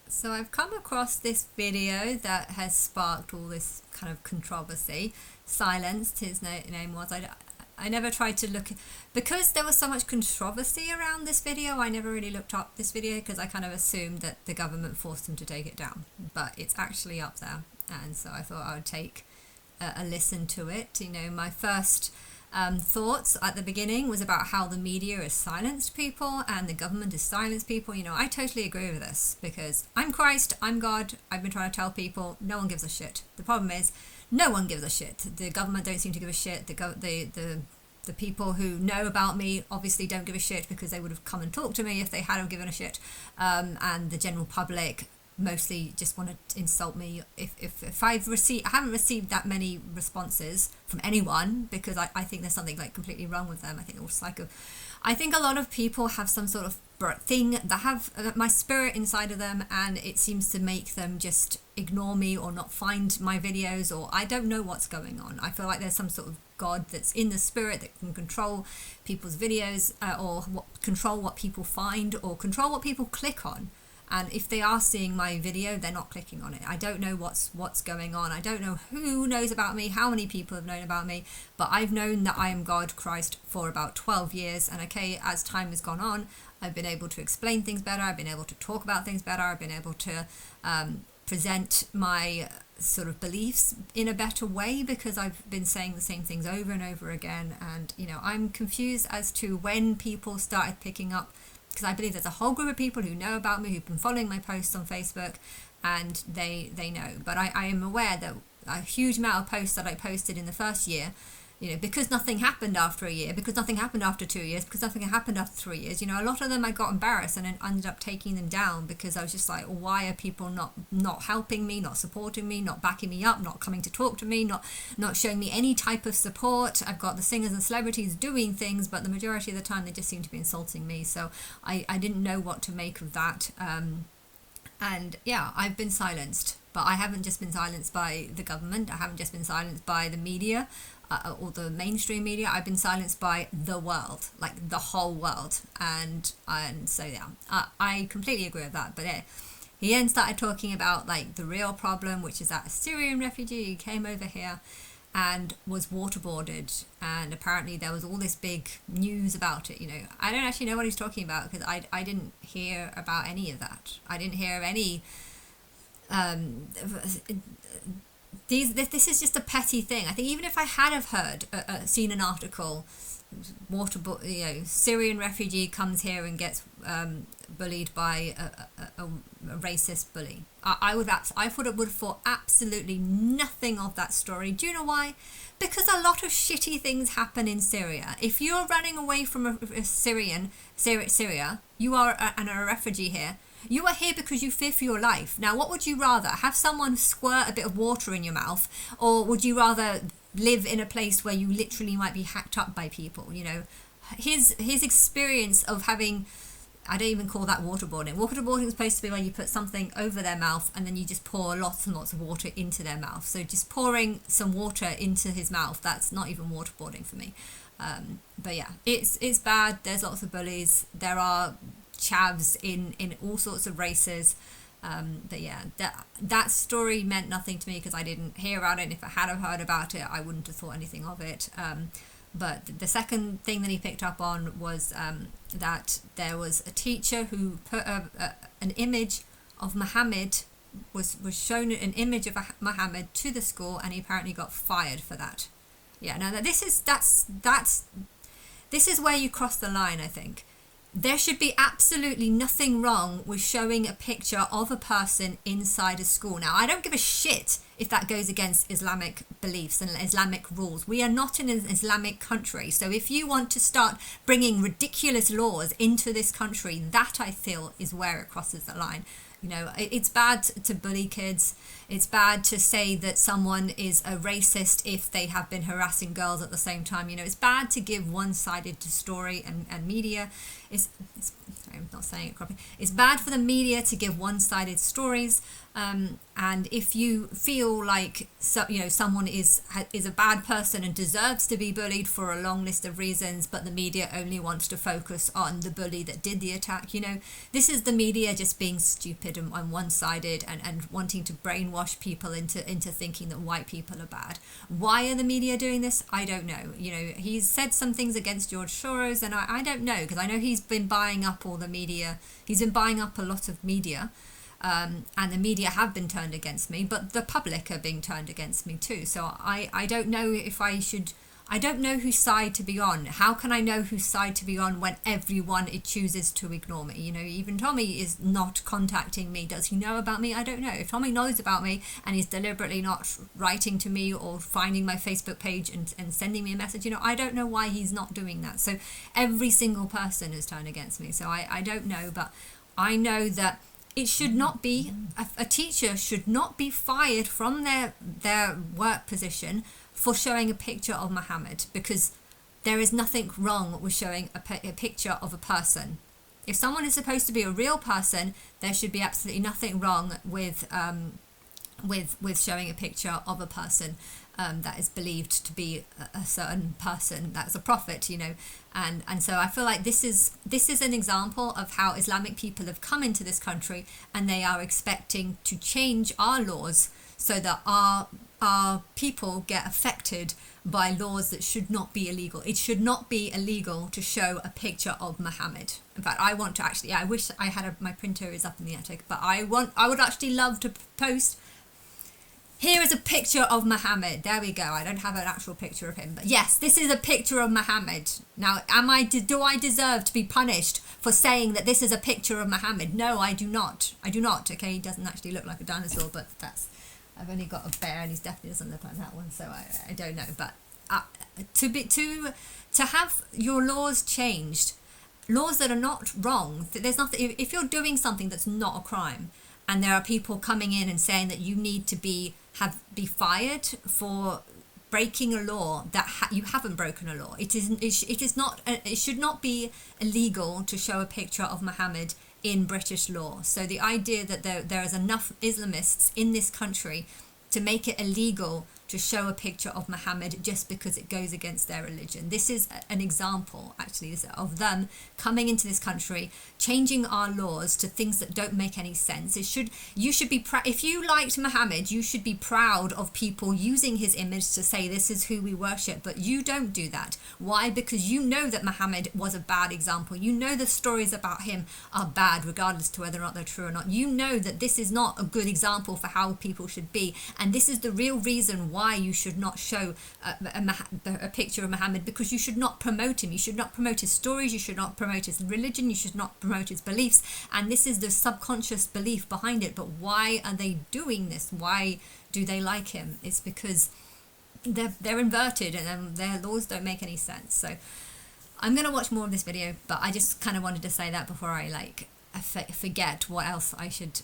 So I've come across this video that has sparked all this kind of controversy. Silenced, his name was. I never tried to look, because there was so much controversy around this video, I never really looked up this video because I kind of assumed that the government forced him to take it down. But it's actually up there, and so I thought I would take a listen to it. My first thoughts at the beginning was about how the media has silenced people and the government has silenced people. I totally agree with this because I'm Christ, I'm God. I've been trying to tell people no one gives a shit. The problem is no one gives a shit. The government don't seem to give a shit. The people who know about me obviously don't give a shit because they would have come and talked to me if they hadn't given a shit. And the general public mostly just want to insult me. If I haven't received that many responses from anyone because I think there's something like completely wrong with them. I think they're all psycho. I think a lot of people have some sort of thing that have my spirit inside of them, and it seems to make them just ignore me or not find my videos, or I don't know what's going on. I feel like there's some sort of God that's in the spirit that can control people's videos, or control what people find or control what people click on. And if they are seeing my video, they're not clicking on it. I don't know what's going on. I don't know who knows about me, how many people have known about me, but I've known that I am God, Christ, for about 12 years. And okay, as time has gone on, I've been able to explain things better. I've been able to talk about things better. I've been able to present my sort of beliefs in a better way because I've been saying the same things over and over again. And, I'm confused as to when people started picking up, because I believe there's a whole group of people who know about me, who've been following my posts on Facebook, and they know. But I am aware that a huge amount of posts that I posted in the first year, because nothing happened after a year, because nothing happened after 2 years, because nothing happened after 3 years, a lot of them I got embarrassed and then ended up taking them down because I was just like, well, why are people not helping me, not supporting me, not backing me up, not coming to talk to me, not showing me any type of support? I've got the singers and celebrities doing things, but the majority of the time they just seem to be insulting me. So I didn't know what to make of that. And yeah, I've been silenced, but I haven't just been silenced by the government. I haven't just been silenced by the media or the mainstream media. I've been silenced by the world, like the whole world. And so yeah, I completely agree with that. But yeah, he then started talking about like the real problem, which is that a Syrian refugee came over here and was waterboarded, and apparently there was all this big news about it. I don't actually know what he's talking about because I didn't hear about any of that. I didn't hear of any this is just a petty thing. I think even if I had have heard seen an article, Syrian refugee comes here and gets bullied by a racist bully, I would have thought absolutely nothing of that story. Do you know why? Because a lot of shitty things happen in Syria. If you're running away from Syria, you are a refugee here. You are here because you fear for your life. Now, what would you rather? Have someone squirt a bit of water in your mouth? Or would you rather live in a place where you literally might be hacked up by people? His experience of having, I don't even call that waterboarding. Waterboarding is supposed to be where you put something over their mouth and then you just pour lots and lots of water into their mouth. So just pouring some water into his mouth, that's not even waterboarding for me. But yeah, it's bad. There's lots of bullies. There are chavs in all sorts of races, but yeah, that story meant nothing to me because I didn't hear about it, and if I had have heard about it I wouldn't have thought anything of it. But the second thing that he picked up on was that there was a teacher who put an image of Muhammad, was shown an image of Muhammad to the school, and he apparently got fired for that. Yeah, now this is where you cross the line. I think there should be absolutely nothing wrong with showing a picture of a person inside a school. Now, I don't give a shit if that goes against Islamic beliefs and Islamic rules. We are not in an Islamic country. So if you want to start bringing ridiculous laws into this country, that I feel is where it crosses the line. It's bad to bully kids. It's bad to say that someone is a racist if they have been harassing girls at the same time. It's bad to give one-sided story and media. Sorry, I'm not saying it properly. It's bad for the media to give one-sided stories. And if you feel like someone is a bad person and deserves to be bullied for a long list of reasons, but the media only wants to focus on the bully that did the attack, this is the media just being stupid and one-sided and wanting to brainwash people into thinking that white people are bad. Why are the media doing this? I don't know. He's said some things against George Soros, and I don't know, because I know he's been buying up all the media. He's been buying up a lot of media. And the media have been turned against me, but the public are being turned against me too. So I don't know if I should. I don't know whose side to be on. How can I know whose side to be on when everyone it chooses to ignore me? Even Tommy is not contacting me. Does he know about me? I don't know. If Tommy knows about me and he's deliberately not writing to me or finding my Facebook page and sending me a message, I don't know why he's not doing that. So every single person is turned against me. So I don't know, but I know that it should not be, a teacher should not be fired from their work position for showing a picture of Muhammad, because there is nothing wrong with showing a picture of a person. If someone is supposed to be a real person, there should be absolutely nothing wrong with showing a picture of a person that is believed to be a certain person that's a prophet, and so I feel like this is an example of how Islamic people have come into this country and they are expecting to change our laws so that our people get affected by laws that should not be illegal. It should not be illegal to show a picture of Muhammad. In fact, I want to actually, I wish I had my printer is up in the attic, but I would actually love to post, here is a picture of Muhammad. There we go. I don't have an actual picture of him, but yes, this is a picture of Muhammad. Now, do I deserve to be punished for saying that this is a picture of Muhammad? No, I do not. I do not. Okay, he doesn't actually look like a dinosaur, but I've only got a bear, and he definitely doesn't look like that one, so I don't know. But to have your laws changed, laws that are not wrong. There's nothing. If you're doing something that's not a crime, and there are people coming in and saying that you need to be fired for breaking a law that you haven't broken a law. It should not be illegal to show a picture of Muhammad in British law. So the idea that there is enough Islamists in this country to make it illegal to show a picture of Muhammad just because it goes against their religion. This is an example, actually, of them coming into this country, changing our laws to things that don't make any sense. You should be if you liked Muhammad, you should be proud of people using his image to say this is who we worship, but you don't do that. Why? Because you know that Muhammad was a bad example. You know the stories about him are bad, regardless to whether or not they're true or not. You know that this is not a good example for how people should be, and this is the real reason why you should not show a picture of Muhammad, because you should not promote him. You should not promote his stories. You should not promote his religion. You should not promote his beliefs. And this is the subconscious belief behind it. But why are they doing this? Why do they like him? It's because they're inverted and their laws don't make any sense. So I'm going to watch more of this video, but I just kind of wanted to say that before I forget what else I should,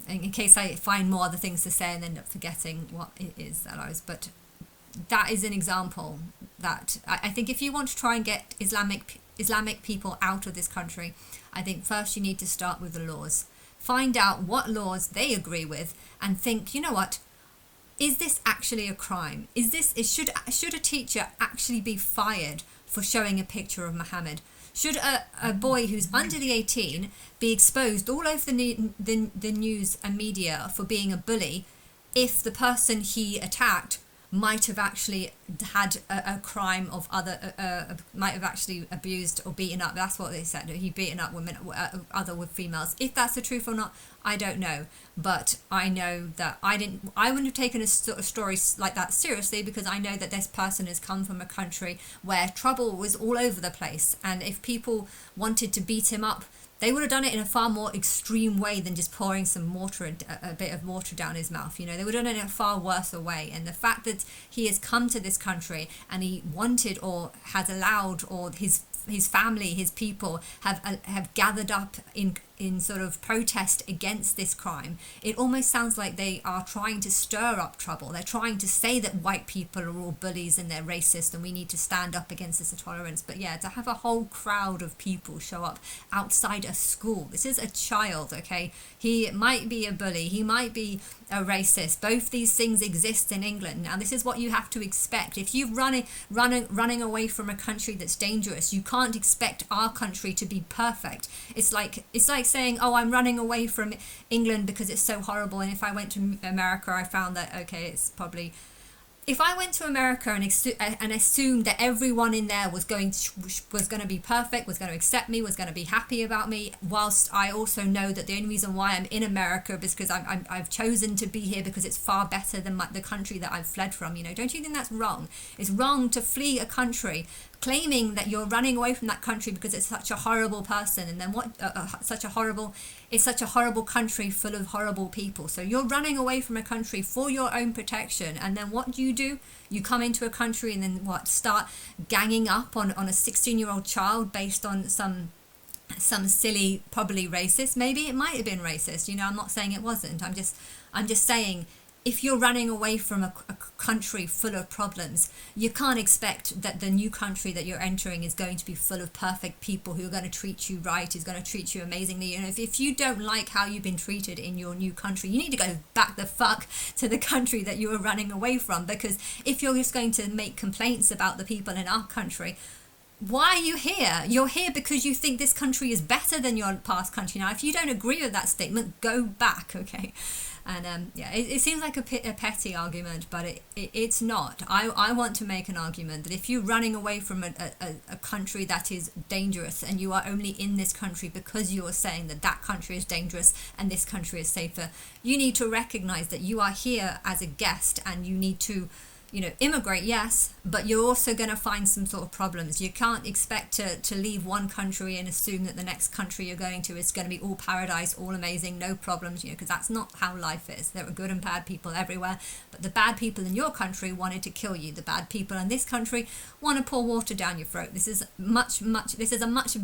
in case I find more other things to say and end up forgetting what it is that I was. But that is an example that I think if you want to try and get Islamic people out of this country, I think first you need to start with the laws. Find out what laws they agree with and think, you know what, is this actually a crime? Should a teacher actually be fired for showing a picture of Muhammad? Should a boy who's under the 18 be exposed all over the news and media for being a bully if the person he attacked might have actually had a crime of might have actually abused or beaten up? That's what they said. He beaten up women, with females. If that's the truth or not, I don't know. But I know that I wouldn't have taken a story like that seriously, because I know that this person has come from a country where trouble was all over the place. And if people wanted to beat him up, they would have done it in a far more extreme way than just pouring some mortar, a bit of mortar down his mouth. They would have done it in a far worse way. And the fact that he has come to this country and he wanted or has allowed, or his family, his people have gathered up in in sort of protest against this crime, it almost sounds like they are trying to stir up trouble. They're trying to say that white people are all bullies and they're racist and we need to stand up against this intolerance. But yeah, to have a whole crowd of people show up outside a school. This is a child, okay? He might be a bully. He might be a racist. Both these things exist in England. Now, this is what you have to expect. If you're running away from a country that's dangerous, you can't expect our country to be perfect. It's like saying, oh, I'm running away from England because it's so horrible. And if I went to America, I found that, okay, it's probably... If I went to America and assumed that everyone in there was going to be perfect, was going to accept me, was going to be happy about me, whilst I also know that the only reason why I'm in America is because I've chosen to be here because it's far better than the country that I've fled from, you know, don't you think that's wrong? It's wrong to flee a country claiming that you're running away from that country because it's such a horrible person, and then it's such a horrible country full of horrible people. So you're running away from a country for your own protection, and then what do? You come into a country and then start ganging up on a 16-year-old child based on some silly, probably racist. Maybe it might have been racist, you know, I'm not saying it wasn't. I'm just saying, if you're running away from a country full of problems, you can't expect that the new country that you're entering is going to be full of perfect people who are going to treat you right, is going to treat you amazingly. You know, if you don't like how you've been treated in your new country, you need to go back the fuck to the country that you were running away from. Because if you're just going to make complaints about the people in our country, why are you here? You're here because you think this country is better than your past country. Now, if you don't agree with that statement, go back, okay? And it seems like a petty argument, but it's not. I want to make an argument that if you're running away from a country that is dangerous, and you are only in this country because you are saying that country is dangerous and this country is safer, you need to recognize that you are here as a guest, and you need to, you know, immigrate, yes, but you're also going to find some sort of problems. You can't expect to leave one country and assume that the next country you're going to is going to be all paradise, all amazing, no problems, you know, because that's not how life is. There are good and bad people everywhere, but the bad people in your country wanted to kill you. The bad people in this country want to pour water down your throat. This is a much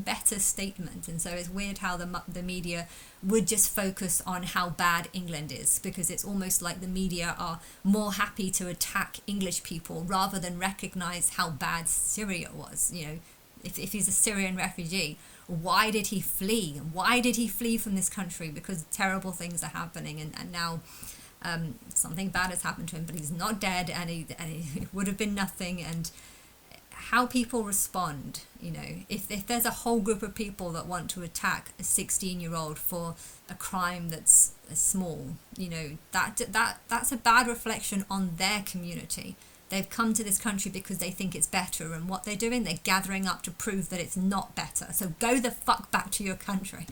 better statement, and so it's weird how the media would just focus on how bad England is, because it's almost like the media are more happy to attack English people rather than recognize how bad Syria was. You know, if he's a Syrian refugee, why did he flee? Why did he flee from this country? Because terrible things are happening, and now something bad has happened to him, but he's not dead, and it would have been nothing. And how people respond, you know, if there's a whole group of people that want to attack a 16-year-old for a crime that's small, you know, that's a bad reflection on their community. They've come to this country because they think it's better, and what they're doing, they're gathering up to prove that it's not better. So go the fuck back to your country.